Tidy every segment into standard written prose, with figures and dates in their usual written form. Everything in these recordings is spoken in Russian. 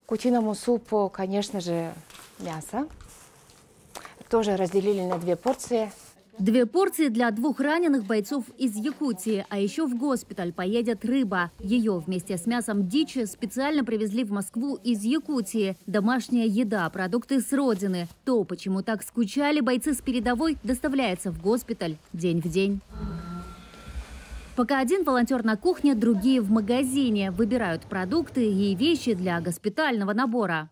К утиному супу, конечно же, мясо. Тоже разделили на 2 порции. 2 порции для 2 раненых бойцов из Якутии. А еще в госпиталь поедет рыба. Ее вместе с мясом дичи специально привезли в Москву из Якутии. Домашняя еда, продукты с родины. То, почему так скучали бойцы с передовой, доставляется в госпиталь день в день. Пока один волонтер на кухне, другие в магазине. Выбирают продукты и вещи для госпитального набора.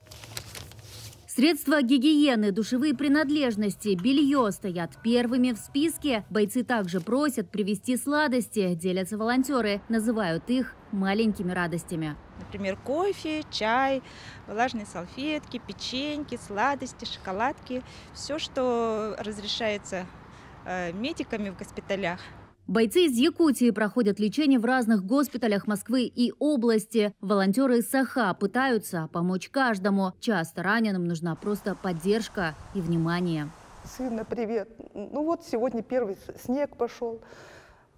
Средства гигиены, душевые принадлежности, белье стоят первыми в списке. Бойцы также просят привезти сладости, делятся волонтеры. Называют их маленькими радостями. Например, кофе, чай, влажные салфетки, печеньки, сладости, шоколадки. Все, что разрешается медиками в госпиталях. Бойцы из Якутии проходят лечение в разных госпиталях Москвы и области. Волонтеры из Саха пытаются помочь каждому. Часто раненым нужна просто поддержка и внимание. Сына, привет. Ну вот сегодня первый снег пошел.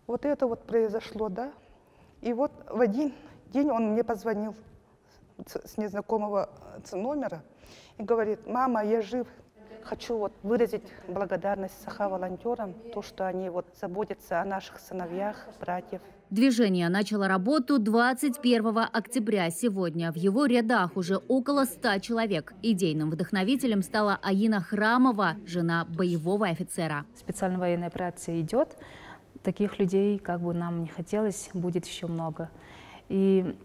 Вот это вот произошло, да. И вот в один день он мне позвонил с незнакомого номера и говорит: мама, я жив. Хочу вот выразить благодарность Саха-волонтерам, то, что они вот заботятся о наших сыновьях, братьев. Движение начало работу 21 октября. Сегодня в его рядах уже около 100 человек. Идейным вдохновителем стала Аина Храмова, жена боевого офицера. Специальная военная операция идет. Таких людей, как бы нам не хотелось, будет еще много. И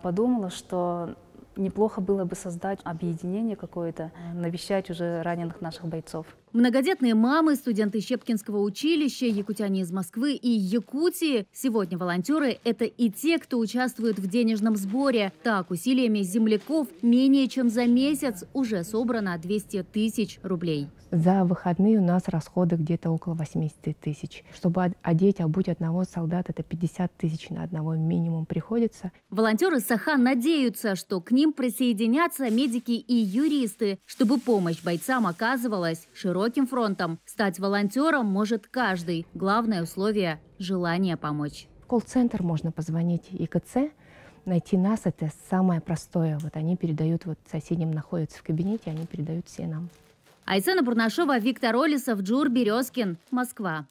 подумала, что неплохо было бы создать объединение какое-то, навещать уже раненых наших бойцов. Многодетные мамы, студенты Щепкинского училища, якутяне из Москвы и Якутии. Сегодня волонтеры – это и те, кто участвует в денежном сборе. Так, усилиями земляков менее чем за месяц уже собрано 200 тысяч рублей. За выходные у нас расходы где-то около 80 тысяч. Чтобы одеть, обуть одного солдата, это 50 тысяч на одного минимум приходится. Волонтеры Саха надеются, что к ним присоединятся медики и юристы, чтобы помощь бойцам оказывалась широким фронтом. Стать волонтером может каждый. Главное условие – желание помочь. В колл-центр можно позвонить ИКЦ. Найти нас – это самое простое. Вот они передают, вот соседям находятся в кабинете, они передают все нам. Айсена Бурнашова, Виктор Олесов, Джур Березкин, Москва.